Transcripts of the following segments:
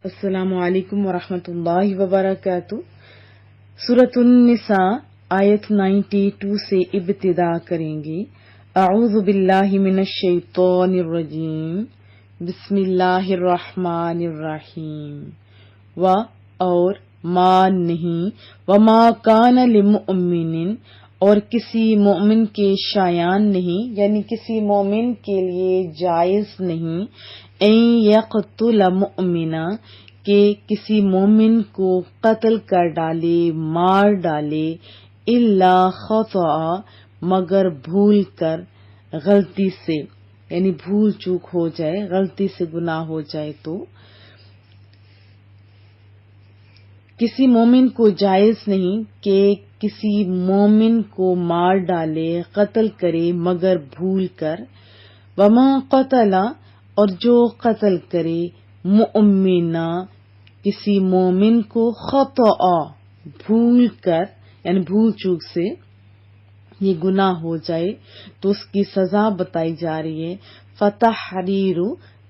السلام علیکم ورحمۃ اللہ وبرکاتہ۔ سورۃ النساء آیت 92 سے ابتدا کریں گے۔ اعوذ باللہ من الشیطان الرجیم، بسم اللہ الرحمن الرحیم۔ اور ما نہیں، وما کان لمؤمن اور کسی مومن کے شایان نہیں، یعنی کسی مومن کے لیے جائز نہیں، ان یقتل مؤمنا کہ کسی مومن کو قتل کر ڈالے، مار ڈالے، الا خطأ مگر بھول کر، غلطی سے، یعنی بھول چوک ہو جائے، غلطی سے گناہ ہو جائے تو کسی مومن کو جائز نہیں کہ کسی مومن کو مار ڈالے، قتل کرے مگر بھول کر۔ وما قتل اور جو قتل کرے، مؤمنا کسی مومن کو، خطأ بھول کر، یعنی بھول چوک سے یہ گناہ ہو جائے تو اس کی سزا بتائی جا رہی ہے۔ فتحریر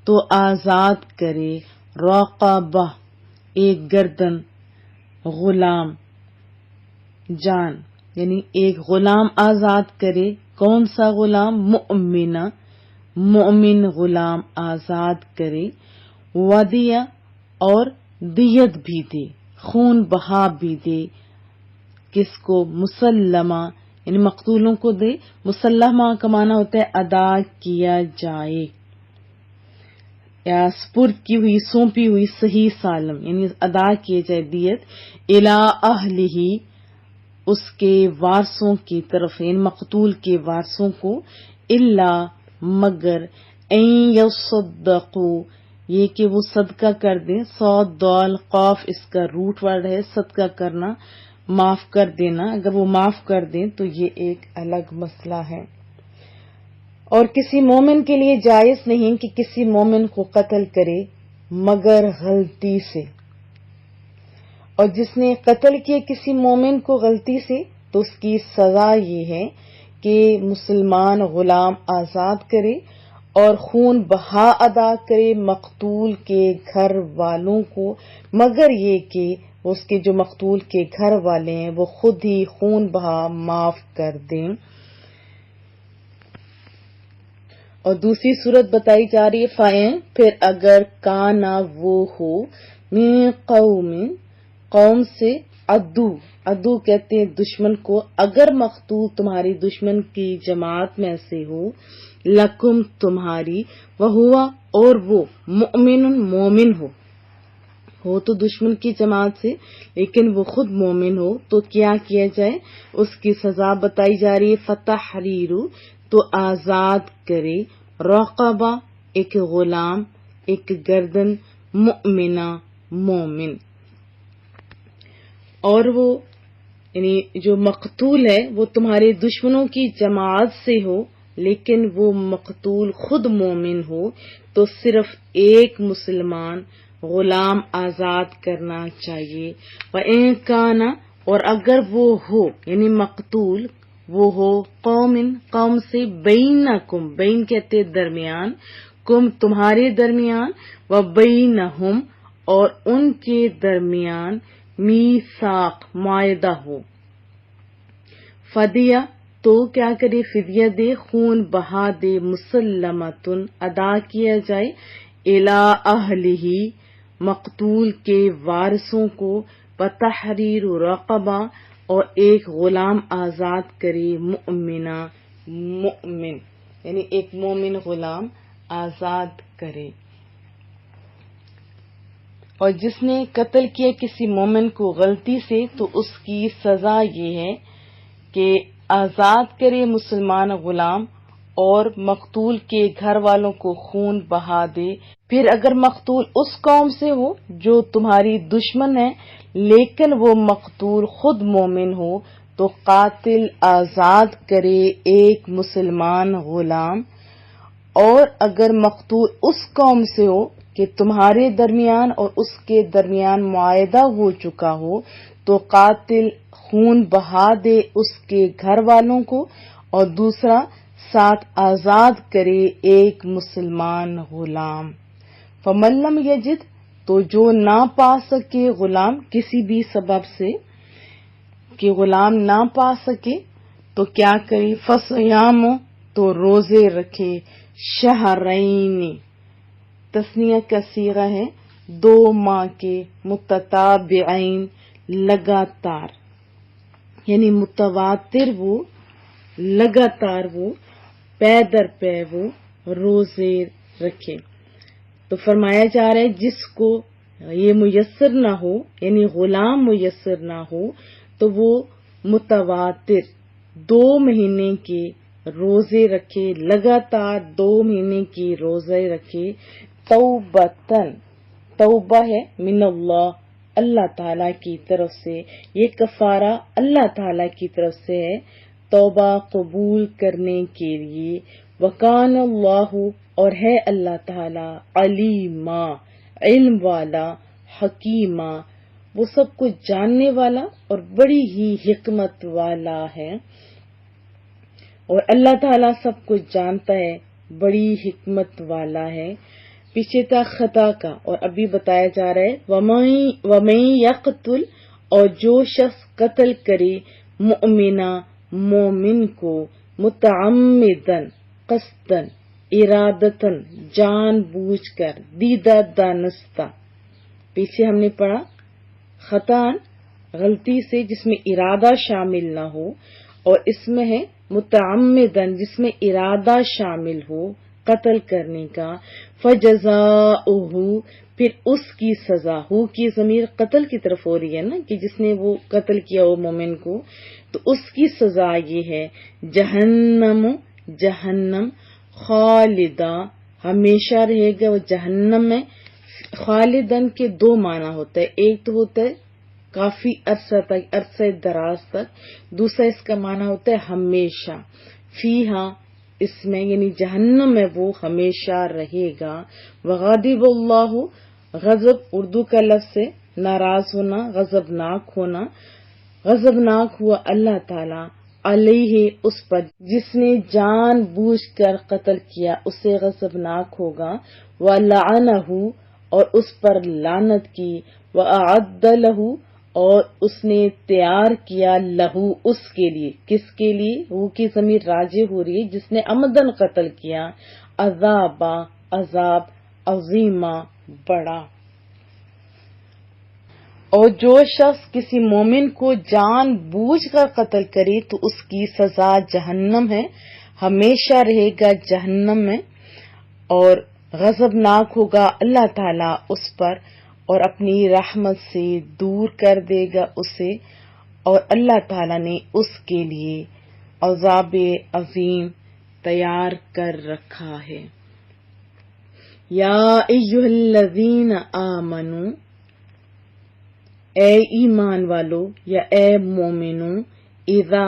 تو آزاد کرے، رقبہ ایک گردن، غلام جان، یعنی ایک غلام آزاد کرے۔ کون سا غلام؟ مؤمنہ مومن غلام آزاد کرے۔ ودیہ اور دیت بھی دے، خون بہا بھی دے۔ کس کو؟ مسلمہ یعنی مقتولوں کو دے۔ مسلمہ کا معنی ہوتا ہے ادا کیا جائے یا سپرد کی ہوئی، سونپی ہوئی، صحیح سالم، یعنی ادا کیے جائے دیت۔ الی اہلہ اس کے وارثوں کی طرف، یعنی مقتول کے وارثوں کو۔ الا مگر، ان یصدقوا یہ کہ وہ صدقہ کر دیں، صاد دال قاف اس کا روٹ ورڈ ہے، صدقہ کرنا، معاف کر دینا۔ اگر وہ معاف کر دیں تو یہ ایک الگ مسئلہ ہے۔ اور کسی مومن کے لیے جائز نہیں کہ کسی مومن کو قتل کرے مگر غلطی سے۔ اور جس نے قتل کیا کسی مومن کو غلطی سے تو اس کی سزا یہ ہے کہ مسلمان غلام آزاد کرے اور خون بہا ادا کرے مقتول کے گھر والوں کو، مگر یہ کہ اس کے جو مقتول کے گھر والے ہیں وہ خود ہی خون بہا معاف کر دیں۔ اور دوسری صورت بتائی جا رہی ہے، فَإِن پھر اگر کانا وہ ہو، من قوم سے، عدو کہتے ہیں دشمن کو، اگر مقتول تمہاری دشمن کی جماعت میں سے ہو، لکم تمہاری، وہوا اور وہ، مومن ہو تو دشمن کی جماعت سے لیکن وہ خود مومن ہو، تو کیا کیا جائے؟ اس کی سزا بتائی جا رہی ہے۔ فتحریر تو آزاد کرے، رقبہ ایک غلام، ایک گردن، مؤمنہ مومن۔ اور وہ یعنی جو مقتول ہے وہ تمہارے دشمنوں کی جماعت سے ہو لیکن وہ مقتول خود مومن ہو تو صرف ایک مسلمان غلام آزاد کرنا چاہیے۔ وَإِن كَانَ اور اگر وہ ہو یعنی مقتول وہ ہو، قوم سے، بینکم بین کہتے درمیان، کم تمہارے درمیان، وبینہم اور ان کے درمیان، میثاق معاہدہ ہو۔ فدیہ تو کیا کرے؟ فدیہ دے، خون بہا دے، مسلمتن ادا کیا جائے، الی اہلہ مقتول کے وارثوں کو، بتحریر رقبہ اور ایک غلام آزاد کرے، مؤمنہ مومن، یعنی ایک مومن غلام آزاد کرے۔ اور جس نے قتل کیا کسی مومن کو غلطی سے تو اس کی سزا یہ ہے کہ آزاد کرے مسلمان غلام اور مقتول کے گھر والوں کو خون بہا دے۔ پھر اگر مقتول اس قوم سے ہو جو تمہاری دشمن ہے لیکن وہ مقتول خود مومن ہو تو قاتل آزاد کرے ایک مسلمان غلام۔ اور اگر مقتول اس قوم سے ہو کہ تمہارے درمیان اور اس کے درمیان معاہدہ ہو چکا ہو تو قاتل خون بہا دے اس کے گھر والوں کو، اور دوسرا ساتھ آزاد کرے ایک مسلمان غلام۔ فمن لم یجد تو جو نہ پا سکے غلام کسی بھی سبب سے کہ غلام نہ پا سکے تو کیا کرے، فصیام تو روزے رکھے، شہرین تسنیہ کا صیغہ ہے 2 ماہ کے، متتابعین لگاتار، یعنی متواتر وہ لگاتار وہ پے در پے وہ روزے رکھے۔ تو فرمایا جا رہا ہے جس کو یہ میسر نہ ہو، یعنی غلام میسر نہ ہو، تو وہ متواتر 2 مہینے کے روزے رکھے، لگاتار 2 مہینے کی روزے رکھے، توبتن، توبہ ہے من اللہ، اللہ تعالی کی طرف سے، یہ کفارہ اللہ تعالی کی طرف سے ہے توبہ قبول کرنے کے لیے، وکان اللہ، اور ہے اللہ تعالی علیما، علم والا، حکیمہ، وہ سب کچھ جاننے والا اور بڑی ہی حکمت والا ہے، اور اللہ تعالیٰ سب کچھ جانتا ہے، بڑی حکمت والا ہے۔ پیچھے تھا خطا کا، اور ابھی بتایا جا رہا ہے وَمَن يَقْتُلْ، اور جو شخص قتل کرے مؤمنا مومن کو، متعمدن قصدن ارادتن جان بوجھ کر، دیدہ دانستہ، پیچھے ہم نے پڑھا خطان غلطی سے جس میں ارادہ شامل نہ ہو، اور اس میں ہے متعمدن جس میں ارادہ شامل ہو قتل کرنے کا، فجزاؤہ، پھر اس کی سزا، ہو کی ضمیر قتل کی طرف ہو رہی ہے نا، کہ جس نے وہ قتل کیا وہ مومن کو، تو اس کی سزا یہ ہے جہنم، جہنم، خالدہ، ہمیشہ رہے گا وہ جہنم میں۔ خالدن کے 2 معنی ہوتا ہے، ایک تو ہوتا ہے کافی عرصہ تک، عرصہ دراز تک، دوسرا اس کا معنی ہوتا ہے ہمیشہ، فیہا، اس میں یعنی جہنم میں وہ ہمیشہ رہے گا۔ وغضب اللہ، غضب اردو کا لفظ ہے، ناراض ہونا، غضبناک ہونا، غضبناک ہوا اللہ تعالی علیہ، اس پر جس نے جان بوجھ کر قتل کیا اسے غضبناک ہوگا، وَلَعَنَهُ، اور اس پر لعنت کی، وَأَعَدَّ لَهُ، اور اس نے تیار کیا لہو اس کے لیے، کس کے لیے، وہ کی ضمیر راجع ہو رہی ہے جس نے عمدن قتل کیا، عذابا، عذاب، عظیمہ، بڑا۔ اور جو شخص کسی مومن کو جان بوجھ کر قتل کرے تو اس کی سزا جہنم ہے، ہمیشہ رہے گا جہنم میں، اور غضبناک ہوگا اللہ تعالیٰ اس پر، اور اپنی رحمت سے دور کر دے گا اسے، اور اللہ تعالیٰ نے اس کے لیے عذاب عظیم تیار کر رکھا ہے۔ یا ایھا الذین آمنو، اے ایمان والو یا اے مومنو، اذا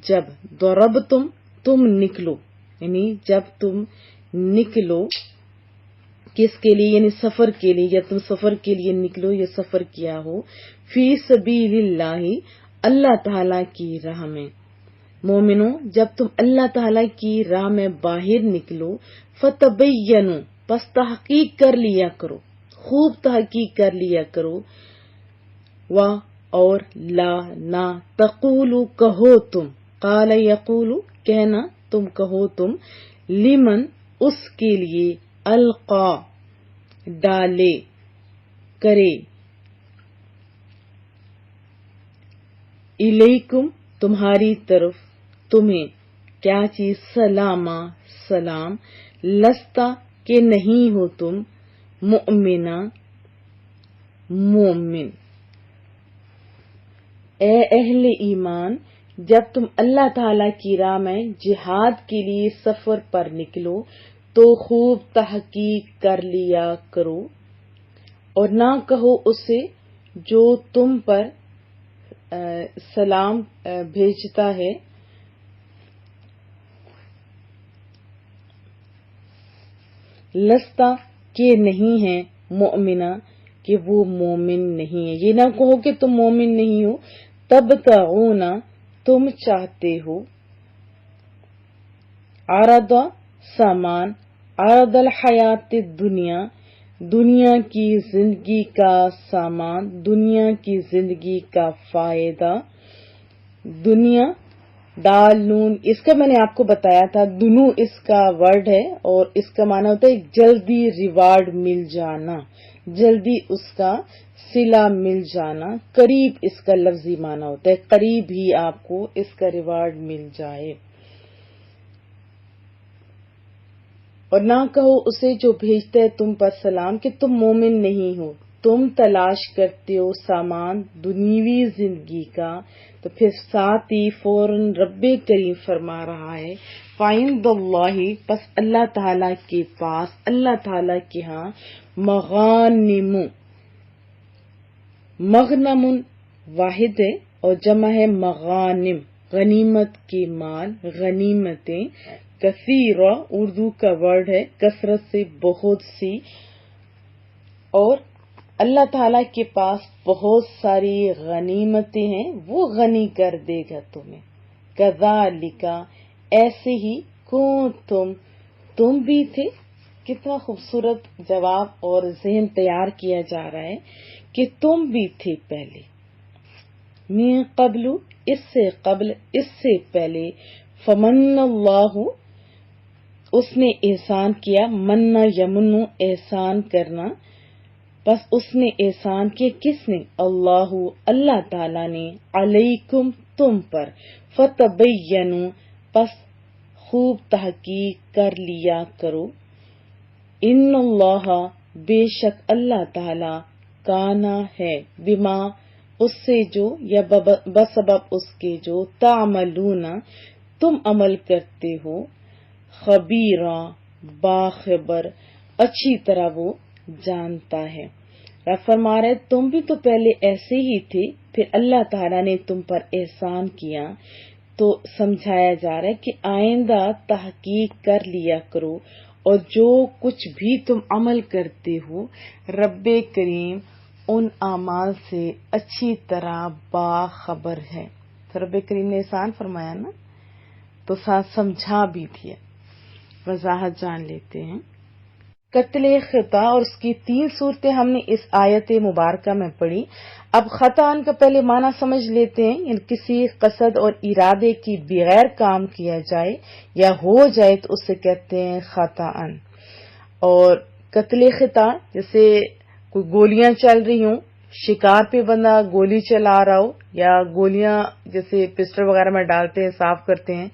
جب، ضربتم تم نکلو، یعنی جب تم نکلو، کس کے لیے، یعنی سفر کے لیے، یا تم سفر کے لیے نکلو یا سفر کیا ہو، فی سبیل اللہ، اللہ تعالی کی راہ میں، مومنو جب تم اللہ تعالی کی راہ میں باہر نکلو، فتبینوا، پس تحقیق کر لیا کرو، خوب تحقیق کر لیا کرو، اور لا نہ، تقولو کہو تم، قال یقولو کہنا، تم کہو تم، لمن اس کے لیے، القا ڈالے، کرے، الیکم تمہاری طرف، تمہیں، کیا چیز، سلامہ، سلام، لستا کہ نہیں ہو تم، مؤمنہ، مومن۔ اے اہل ایمان، جب تم اللہ تعالی کی راہ میں جہاد کے لیے سفر پر نکلو تو خوب تحقیق کر لیا کرو، اور نہ کہو اسے جو تم پر سلام بھیجتا ہے، لستا کہ نہیں ہے، مؤمنہ کہ وہ مومن نہیں ہے، یہ نہ کہو کہ تم مومن نہیں ہو، تبتغون تم چاہتے ہو، عرض سامان، عرض الحیات الدنیا، دنیا کی زندگی کا سامان، دنیا کی زندگی کا فائدہ، دنیا دال نون، اس کا میں نے آپ کو بتایا تھا، دنو اس کا ورڈ ہے اور اس کا معنی ہوتا ہے جلدی ریوارڈ مل جانا، جلدی اس کا صلہ مل جانا، قریب اس کا لفظی معنی ہوتا ہے، قریب ہی آپ کو اس کا ریوارڈ مل جائے۔ اور نہ کہو اسے جو بھیجتا ہے تم پر سلام کہ تم مومن نہیں ہو، تم تلاش کرتے ہو سامان دنیوی زندگی کا، تو پھر ساتھ ہی فوراً رب کریم فرما رہا ہے فَعِندَ اللَّہِ، پس اللہ تعالی کے پاس، اللہ تعالی کے ہاں، مغانم، مغنم واحد ہے اور جمع ہے مغانم، غنیمت کے مال، غنیمتیں، کثیرہ اردو کا ورڈ ہے کثرت سے، بہت سی، اور اللہ تعالیٰ کے پاس بہت ساری غنیمتیں ہیں، وہ غنی کر دے گا تمہیں۔ کذالک، ایسے ہی، تم بھی تھے۔ کتنا خوبصورت جواب اور ذہن تیار کیا جا رہا ہے کہ تم بھی تھے پہلے، من قبل، اس سے قبل، اس سے پہلے، فمن اللہ، اس نے احسان کیا، من یمن، احسان کرنا، بس اس نے احسان کیا، کس نے؟ اللہ، اللہ تعالی نے، علیکم، تم پر، فتبینوا، پس خوب تحقیق کر لیا کرو، ان اللہ، بے شک اللہ تعالی، کانا ہے، بما، اس سے جو، یا بسبب اس کے جو، تعملون، تم عمل کرتے ہو، خبیرہ، باخبر، اچھی طرح وہ جانتا ہے۔ رب فرما رہے تم بھی تو پہلے ایسے ہی تھے، پھر اللہ تعالیٰ نے تم پر احسان کیا، تو سمجھایا جا رہا ہے کہ آئندہ تحقیق کر لیا کرو، اور جو کچھ بھی تم عمل کرتے ہو، رب کریم ان اعمال سے اچھی طرح باخبر ہے۔ تو رب کریم نے احسان فرمایا نا، تو ساتھ سمجھا بھی دیا۔ وضاحت جان لیتے ہیں۔ قتل خطا اور اس کی 3 صورتیں ہم نے اس آیت مبارکہ میں پڑھی۔ اب خطأً کا پہلے معنی سمجھ لیتے ہیں، یعنی کسی قصد اور ارادے کی بغیر کام کیا جائے یا ہو جائے تو اسے کہتے ہیں خطأً۔ اور قتل خطا جیسے کوئی گولیاں چل رہی ہوں، شکار پہ بندہ گولی چلا رہا ہو، یا گولیاں جیسے پسٹل وغیرہ میں ڈالتے ہیں، صاف کرتے ہیں،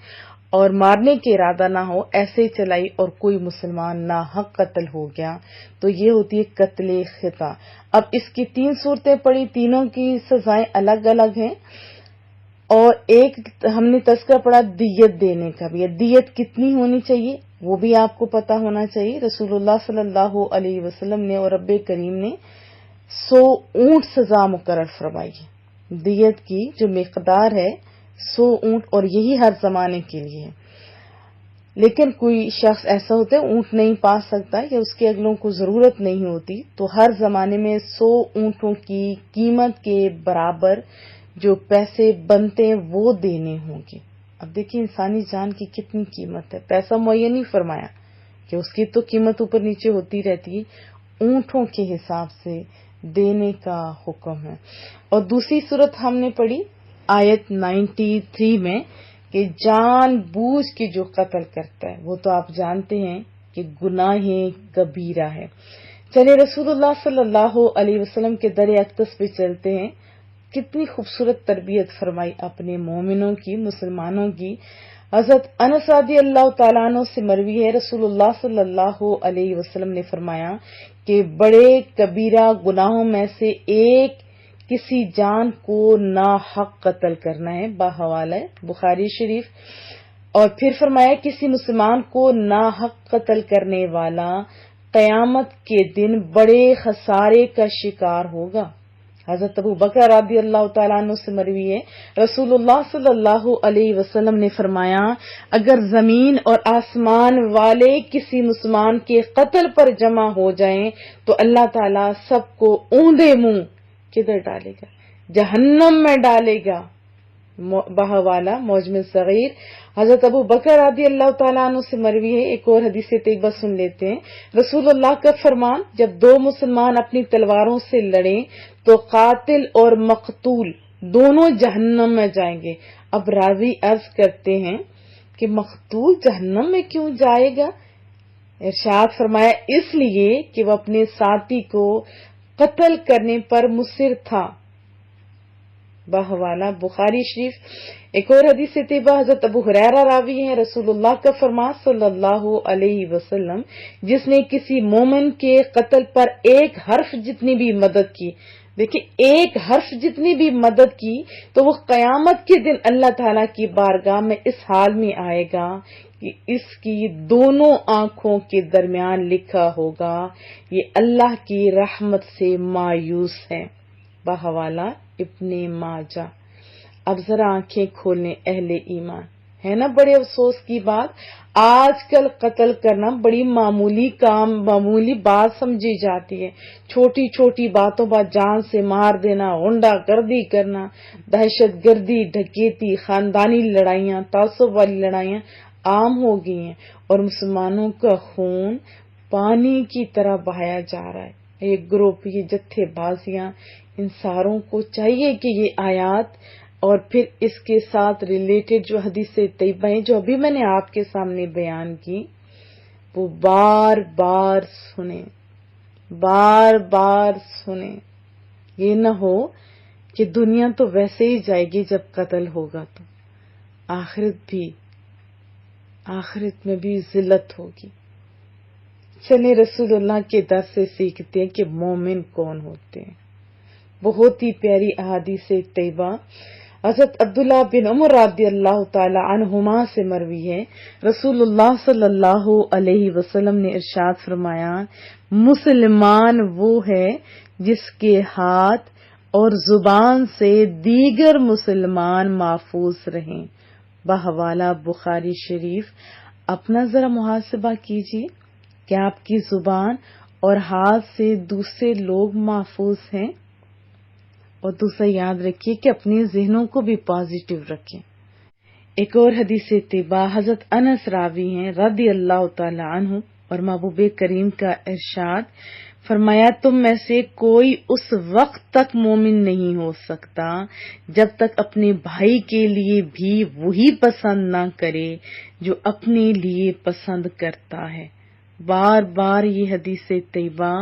اور مارنے کے ارادہ نہ ہو، ایسے چلائی اور کوئی مسلمان ناحق قتل ہو گیا، تو یہ ہوتی ہے قتل خطا۔ اب اس کی 3 صورتیں پڑھی، تینوں کی سزائیں الگ الگ ہیں، اور ایک ہم نے تذکرہ پڑھا دیت دینے کا بھی، دیت کتنی ہونی چاہیے وہ بھی آپ کو پتا ہونا چاہیے۔ رسول اللہ صلی اللہ علیہ وسلم نے اور رب کریم نے 100 اونٹ سزا مقرر فرمائی ہے، دیت کی جو مقدار ہے 100 اونٹ، اور یہی ہر زمانے کے لیے ہے۔ لیکن کوئی شخص ایسا ہوتا ہے اونٹ نہیں پا سکتا یا اس کے اگلوں کو ضرورت نہیں ہوتی، تو ہر زمانے میں 100 اونٹوں کی قیمت کے برابر جو پیسے بنتے ہیں وہ دینے ہوں گے۔ اب دیکھیں انسانی جان کی کتنی قیمت ہے، پیسہ معین نہیں فرمایا کہ اس کی تو قیمت اوپر نیچے ہوتی رہتی ہے، اونٹوں کے حساب سے دینے کا حکم ہے۔ اور دوسری صورت ہم نے پڑھی آیت 93 میں کہ جان بوجھ کے جو قتل کرتا ہے وہ تو آپ جانتے ہیں کہ گناہ کبیرہ ہے۔ چلے رسول اللہ صلی اللہ علیہ وسلم کے در اقدس پہ چلتے ہیں، کتنی خوبصورت تربیت فرمائی اپنے مومنوں کی، مسلمانوں کی۔ حضرت انس رضی اللہ تعالیٰ عنہ سے مروی ہے، رسول اللہ صلی اللہ علیہ وسلم نے فرمایا کہ بڑے کبیرہ گناہوں میں سے ایک کسی جان کو ناحق قتل کرنا ہے، بحوالہ بخاری شریف۔ اور پھر فرمایا کسی مسلمان کو ناحق قتل کرنے والا قیامت کے دن بڑے خسارے کا شکار ہوگا۔ حضرت ابو بکر رضی اللہ تعالیٰ عنہ سے مروی ہے، رسول اللہ صلی اللہ علیہ وسلم نے فرمایا اگر زمین اور آسمان والے کسی مسلمان کے قتل پر جمع ہو جائیں تو اللہ تعالیٰ سب کو اوندے منہ کدھر ڈالے گا؟ جہنم میں ڈالے گا۔ بہوالا موجم صغیر حضرت ابو بکر رضی اللہ تعالیٰ عنہ سے مروی ہے. ایک اور حدیث طیبہ سن لیتے ہیں. رسول اللہ کا فرمان، جب دو مسلمان اپنی تلواروں سے لڑیں تو قاتل اور مقتول دونوں جہنم میں جائیں گے. اب راوی عرض کرتے ہیں کہ مقتول جہنم میں کیوں جائے گا؟ ارشاد فرمایا اس لیے کہ وہ اپنے ساتھی کو قتل کرنے پر مصر تھا. بہوالا بخاری شریف. ایک اور حدیث طیبہ حضرت ابو ہریرہ راوی ہیں. رسول اللہ کا فرمان صلی اللہ علیہ وسلم، جس نے کسی مومن کے قتل پر ایک حرف جتنی بھی مدد کی، دیکھیں ایک حرف جتنی بھی مدد کی، تو وہ قیامت کے دن اللہ تعالیٰ کی بارگاہ میں اس حال میں آئے گا کہ اس کی دونوں آنکھوں کے درمیان لکھا ہوگا یہ اللہ کی رحمت سے مایوس ہے. بحوالہ ابن ماجہ. اب ذرا آنکھیں کھولنے اہل ایمان. ہے نا بڑے افسوس کی بات، آج کل قتل کرنا بڑی معمولی بات سمجھی جاتی ہے. چھوٹی چھوٹی باتوں پر جان سے مار دینا، غنڈہ گردی کرنا، دہشت گردی، ڈکیتی، خاندانی لڑائیاں، تعصب والی لڑائیاں عام ہو گئی ہیں، اور مسلمانوں کا خون پانی کی طرح بہایا جا رہا ہے. یہ گروپ، یہ جتھے بازیاں، ان ساروں کو چاہیے کہ یہ آیات اور پھر اس کے ساتھ ریلیٹڈ جو حدیث طیبہ ہیں جو ابھی میں نے آپ کے سامنے بیان کی، وہ بار بار سنیں، بار بار سنیں. یہ نہ ہو کہ دنیا تو ویسے ہی جائے گی جب قتل ہوگا، تو آخرت میں بھی ذلت ہوگی. چلیں رسول اللہ کے در سے سیکھتے ہیں کہ مومن کون ہوتے ہیں. بہت ہی پیاری احادیث طیبہ حضرت عبداللہ بن عمر رضی اللہ تعالی عنہما سے مروی ہے. رسول اللہ صلی اللہ علیہ وسلم نے ارشاد فرمایا، مسلمان وہ ہے جس کے ہاتھ اور زبان سے دیگر مسلمان محفوظ رہیں. بحوالہ بخاری شریف. اپنا ذرا محاسبہ کیجیے، کیا آپ کی زبان اور ہاتھ سے دوسرے لوگ محفوظ ہیں؟ اور دوسرا یاد رکھیے کہ اپنے ذہنوں کو بھی پازیٹو رکھیں. ایک اور حدیث طیبہ حضرت انس راوی ہیں رضی اللہ تعالی عنہ، اور محبوب کریم کا ارشاد فرمایا، تم میں سے کوئی اس وقت تک مومن نہیں ہو سکتا جب تک اپنے بھائی کے لیے بھی وہی پسند نہ کرے جو اپنے لیے پسند کرتا ہے. بار بار یہ حدیث طیبہ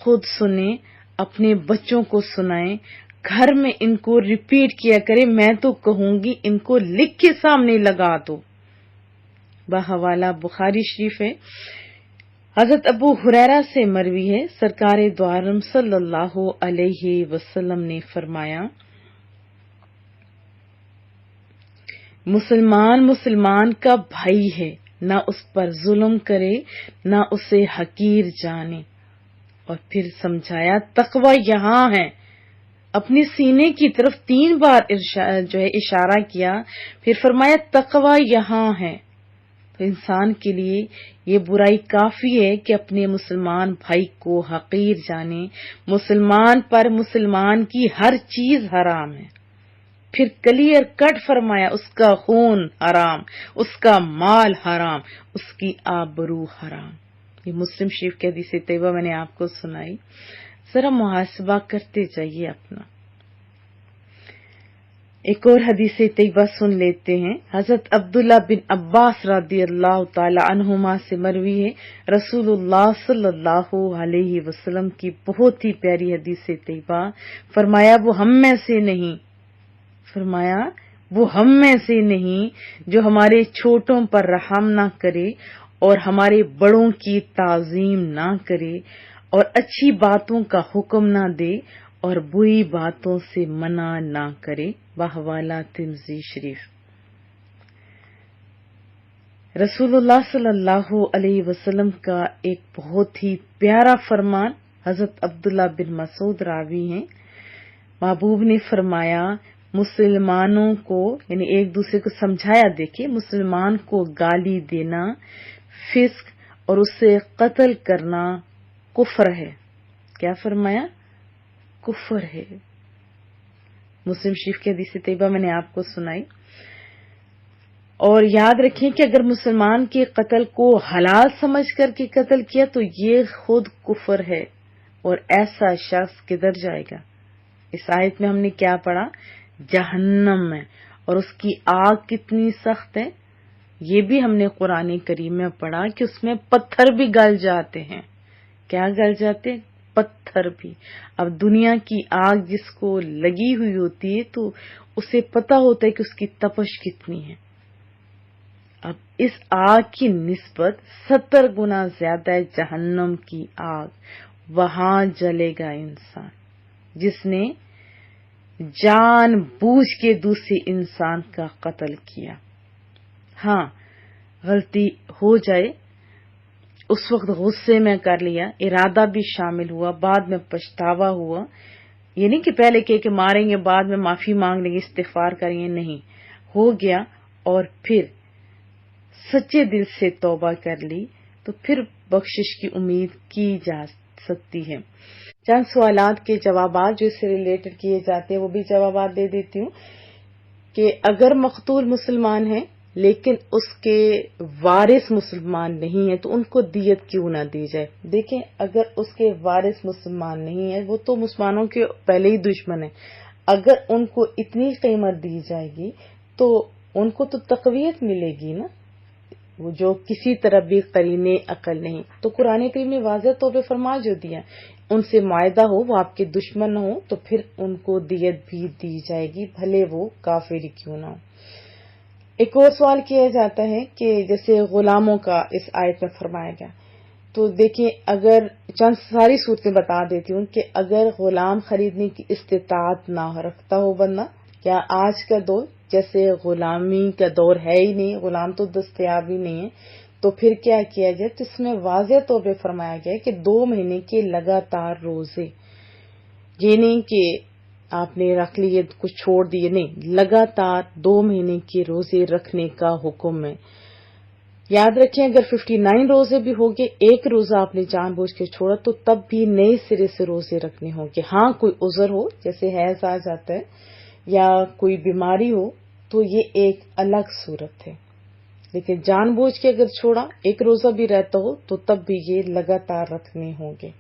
خود سنیں، اپنے بچوں کو سنائیں، گھر میں ان کو ریپیٹ کیا کرے. میں تو کہوں گی ان کو لکھ کے سامنے لگا دو. بحوالہ بخاری شریف ہے. حضرت ابو ہریرہ سے مروی ہے، سرکار دو عالم صلی اللہ علیہ وسلم نے فرمایا، مسلمان کا بھائی ہے، نہ اس پر ظلم کرے نہ اسے حقیر جانے. اور پھر سمجھایا تقوی یہاں ہے، اپنے سینے کی طرف 3 بار اشارہ کیا، پھر فرمایا تقوی یہاں ہے. تو انسان کے لیے یہ برائی کافی ہے کہ اپنے مسلمان بھائی کو حقیر جانے. مسلمان پر مسلمان کی ہر چیز حرام ہے. پھر کلیئر کٹ فرمایا، اس کا خون حرام، اس کا مال حرام، اس کی آبرو حرام. یہ مسلم شریف کی حدیث طیبہ میں نے آپ کو سنائی. ذرا محاسبہ کرتے جائیے اپنا. ایک اور حدیث طیبہ سن لیتے ہیں. حضرت عبداللہ بن عباس رضی اللہ تعالی عنہما سے مروی ہے، رسول اللہ صلی اللہ علیہ وسلم کی بہت ہی پیاری حدیث طیبہ. فرمایا وہ ہم میں سے نہیں جو ہمارے چھوٹوں پر رحم نہ کرے اور ہمارے بڑوں کی تعظیم نہ کرے اور اچھی باتوں کا حکم نہ دے اور بری باتوں سے منع نہ کرے. بحوالہ ترمذی شریف. رسول اللہ صلی اللہ علیہ وسلم کا ایک بہت ہی پیارا فرمان حضرت عبداللہ بن مسعود راوی ہیں. محبوب نے فرمایا، مسلمانوں کو یعنی ایک دوسرے کو سمجھایا. دیکھیں، مسلمان کو گالی دینا فسق اور اسے قتل کرنا کفر ہے. کیا فرمایا؟ کفر ہے. مسلم شریف کی حدیث طیبہ میں نے آپ کو سنائی. اور یاد رکھیں کہ اگر مسلمان کے قتل کو حلال سمجھ کر کے قتل کیا تو یہ خود کفر ہے، اور ایسا شخص کدھر جائے گا؟ اس آیت میں ہم نے کیا پڑھا؟ جہنم میں، اور اس کی آگ کتنی سخت ہے یہ بھی ہم نے قرآن کریم میں پڑھا کہ اس میں پتھر بھی گل جاتے ہیں. کیا گل جاتے؟ پتھر بھی. اب دنیا کی آگ جس کو لگی ہوئی ہوتی ہے تو اسے پتہ ہوتا ہے کہ اس کی تپش کتنی ہے. اب اس آگ کی نسبت 70 گنا زیادہ ہے جہنم کی آگ. وہاں جلے گا انسان جس نے جان بوجھ کے دوسرے انسان کا قتل کیا. ہاں غلطی ہو جائے، اس وقت غصے میں کر لیا، ارادہ بھی شامل ہوا، بعد میں پچھتاوا ہوا. یہ نہیں کہ پہلے کہ ماریں گے بعد میں معافی مانگ لیں گے، استغفار کریں گے، نہیں. ہو گیا اور پھر سچے دل سے توبہ کر لی تو پھر بخشش کی امید کی جا سکتی ہے. چند سوالات کے جوابات جو اس سے ریلیٹڈ کیے جاتے ہیں وہ بھی جوابات دے دیتی ہوں کہ اگر مقتول مسلمان ہے لیکن اس کے وارث مسلمان نہیں ہے تو ان کو دیت کیوں نہ دی جائے؟ دیکھیں اگر اس کے وارث مسلمان نہیں ہے، وہ تو مسلمانوں کے پہلے ہی دشمن ہے، اگر ان کو اتنی قیمت دی جائے گی تو ان کو تو تقویت ملے گی نا، وہ جو کسی طرح بھی قرینے عقل نہیں. تو قرآن کریم نے واضح طور پہ فرما جو دیا، ان سے معاہدہ ہو، وہ آپ کے دشمن ہو تو پھر ان کو دیت بھی دی جائے گی، بھلے وہ کافر کیوں نہ ہو. ایک اور سوال کیا جاتا ہے کہ جیسے غلاموں کا اس آیت میں فرمایا گیا، تو دیکھیں اگر چند ساری صورتیں بتا دیتی ہوں کہ اگر غلام خریدنے کی استطاعت نہ رکھتا ہو بندہ، کیا آج کا دور جیسے غلامی کا دور ہے ہی نہیں، غلام تو دستیاب ہی نہیں ہے، تو پھر کیا کیا جائے؟ تو اس میں واضح طور پہ فرمایا گیا کہ 2 مہینے کے لگاتار روزے، یہ نہیں کہ آپ نے رکھ لیے کچھ چھوڑ دیے، نہیں، لگاتار 2 مہینے کے روزے رکھنے کا حکم ہے. یاد رکھیں اگر 59 روزے بھی ہو گئے، ایک روزہ آپ نے جان بوجھ کے چھوڑا تو تب بھی نئے سرے سے روزے رکھنے ہوں گے. ہاں کوئی عذر ہو جیسے حیض آ جاتا ہے یا کوئی بیماری ہو تو یہ ایک الگ صورت ہے، لیکن جان بوجھ کے اگر چھوڑا ایک روزہ بھی رہتا ہو تو تب بھی یہ لگاتار رکھنے ہوں گے.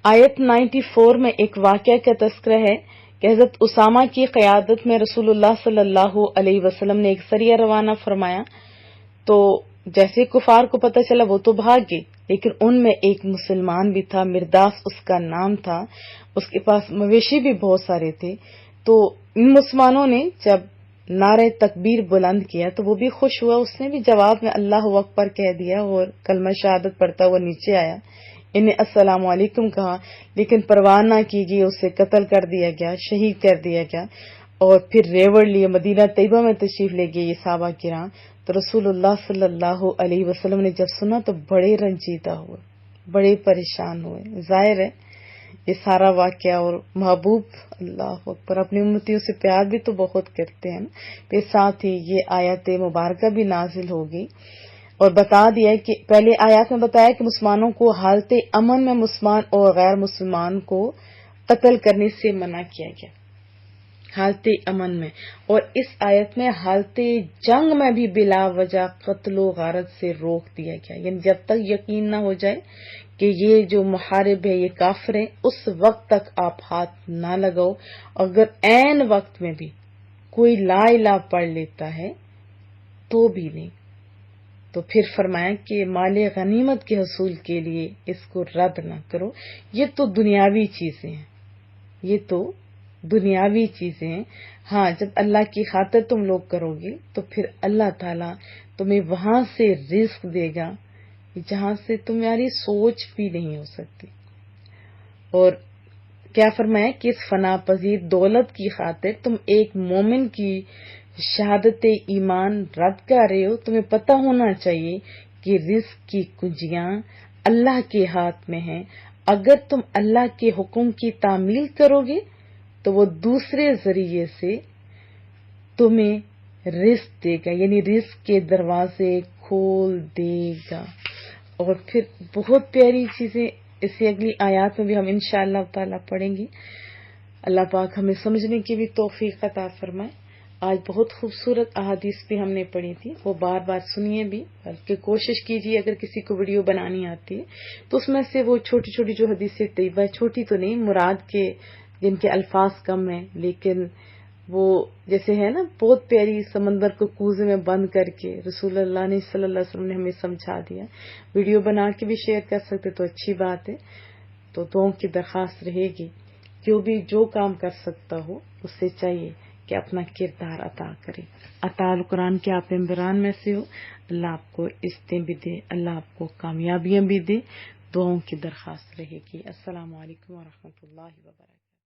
آیت 94 میں ایک واقعہ کا تذکرہ ہے کہ حضرت اسامہ کی قیادت میں رسول اللہ صلی اللہ علیہ وسلم نے ایک سریہ روانہ فرمایا. تو جیسے کفار کو پتہ چلا وہ تو بھاگ گئے، لیکن ان میں ایک مسلمان بھی تھا، مرداس اس کا نام تھا، اس کے پاس مویشی بھی بہت سارے تھے. تو ان مسلمانوں نے جب نعرہ تکبیر بلند کیا تو وہ بھی خوش ہوا، اس نے بھی جواب میں اللہ اکبر کہہ دیا اور کلمہ شہادت پڑھتا ہوا نیچے آیا، انہیں السلام علیکم کہا، لیکن پرواہ نہ کی گئی، اسے قتل کر دیا گیا، شہید کر دیا گیا. اور پھر ریوڑ لیے مدینہ طیبہ میں تشریف لے گئے یہ صحابہ کرام. تو رسول اللہ صلی اللہ علیہ وسلم نے جب سنا تو بڑے رنجیدہ ہوئے، بڑے پریشان ہوئے. ظاہر ہے یہ سارا واقعہ، اور محبوب اللہ اکبر اپنی امتیوں سے پیار بھی تو بہت کرتے ہیں نا. پھر ساتھ ہی یہ آیت مبارکہ بھی نازل ہوگی اور بتا دیا کہ پہلے آیات میں بتایا کہ مسلمانوں کو حالت امن میں مسلمان اور غیر مسلمان کو قتل کرنے سے منع کیا گیا، حالت امن میں. اور اس آیت میں حالت جنگ میں بھی بلا وجہ قتل و غارت سے روک دیا گیا، یعنی جب تک یقین نہ ہو جائے کہ یہ جو محارب ہے یہ کافر ہے اس وقت تک آپ ہاتھ نہ لگاؤ. اگر عین وقت میں بھی کوئی لا الہ پڑھ لیتا ہے تو بھی نہیں. تو پھر فرمایا کہ مال غنیمت کے حصول کے لیے اس کو رد نہ کرو. یہ تو دنیاوی چیزیں ہیں، یہ تو دنیاوی چیزیں ہیں. ہاں جب اللہ کی خاطر تم لوگ کرو گے تو پھر اللہ تعالیٰ تمہیں وہاں سے رزق دے گا جہاں سے تمہاری سوچ بھی نہیں ہو سکتی. اور کیا فرمایا کہ اس فنا پذیر دولت کی خاطر تم ایک مومن کی شہادت ایمان رد کر رہے ہو. تمہیں پتہ ہونا چاہیے کہ رزق کی کنجیاں اللہ کے ہاتھ میں ہیں. اگر تم اللہ کے حکم کی تعمیل کرو گے تو وہ دوسرے ذریعے سے تمہیں رزق دے گا، یعنی رزق کے دروازے کھول دے گا. اور پھر بہت پیاری چیزیں اس سے اگلی آیات میں بھی ہم انشاءاللہ تعالیٰ پڑھیں گے. اللہ پاک ہمیں سمجھنے کی بھی توفیق عطا فرمائے. آج بہت خوبصورت احادیث بھی ہم نے پڑھی تھی، وہ بار بار سنیے بھی، بلکہ کوشش کیجیے اگر کسی کو ویڈیو بنانی آتی ہے تو اس میں سے وہ چھوٹی چھوٹی جو حدیث طیبہ، چھوٹی تو نہیں مراد کے جن کے الفاظ کم ہیں، لیکن وہ جیسے ہے نا بہت پیاری، سمندر کو کوزے میں بند کر کے رسول اللہ نے صلی اللہ علیہ وسلم نے ہمیں سمجھا دیا. ویڈیو بنا کے بھی شیئر کر سکتے تو اچھی بات ہے. تو دعاؤں کی درخواست رہے گی، جو کام کر سکتا ہو اس سے چاہیے کہ اپنا کردار عطا کرے. عطا القرآن کے آپ ممبران میں سے ہو، اللہ آپ کو عزتیں بھی دے، اللہ آپ کو کامیابیاں بھی دے. دعاؤں کی درخواست رہے گی. السلام علیکم ورحمۃ اللہ وبرکاتہ.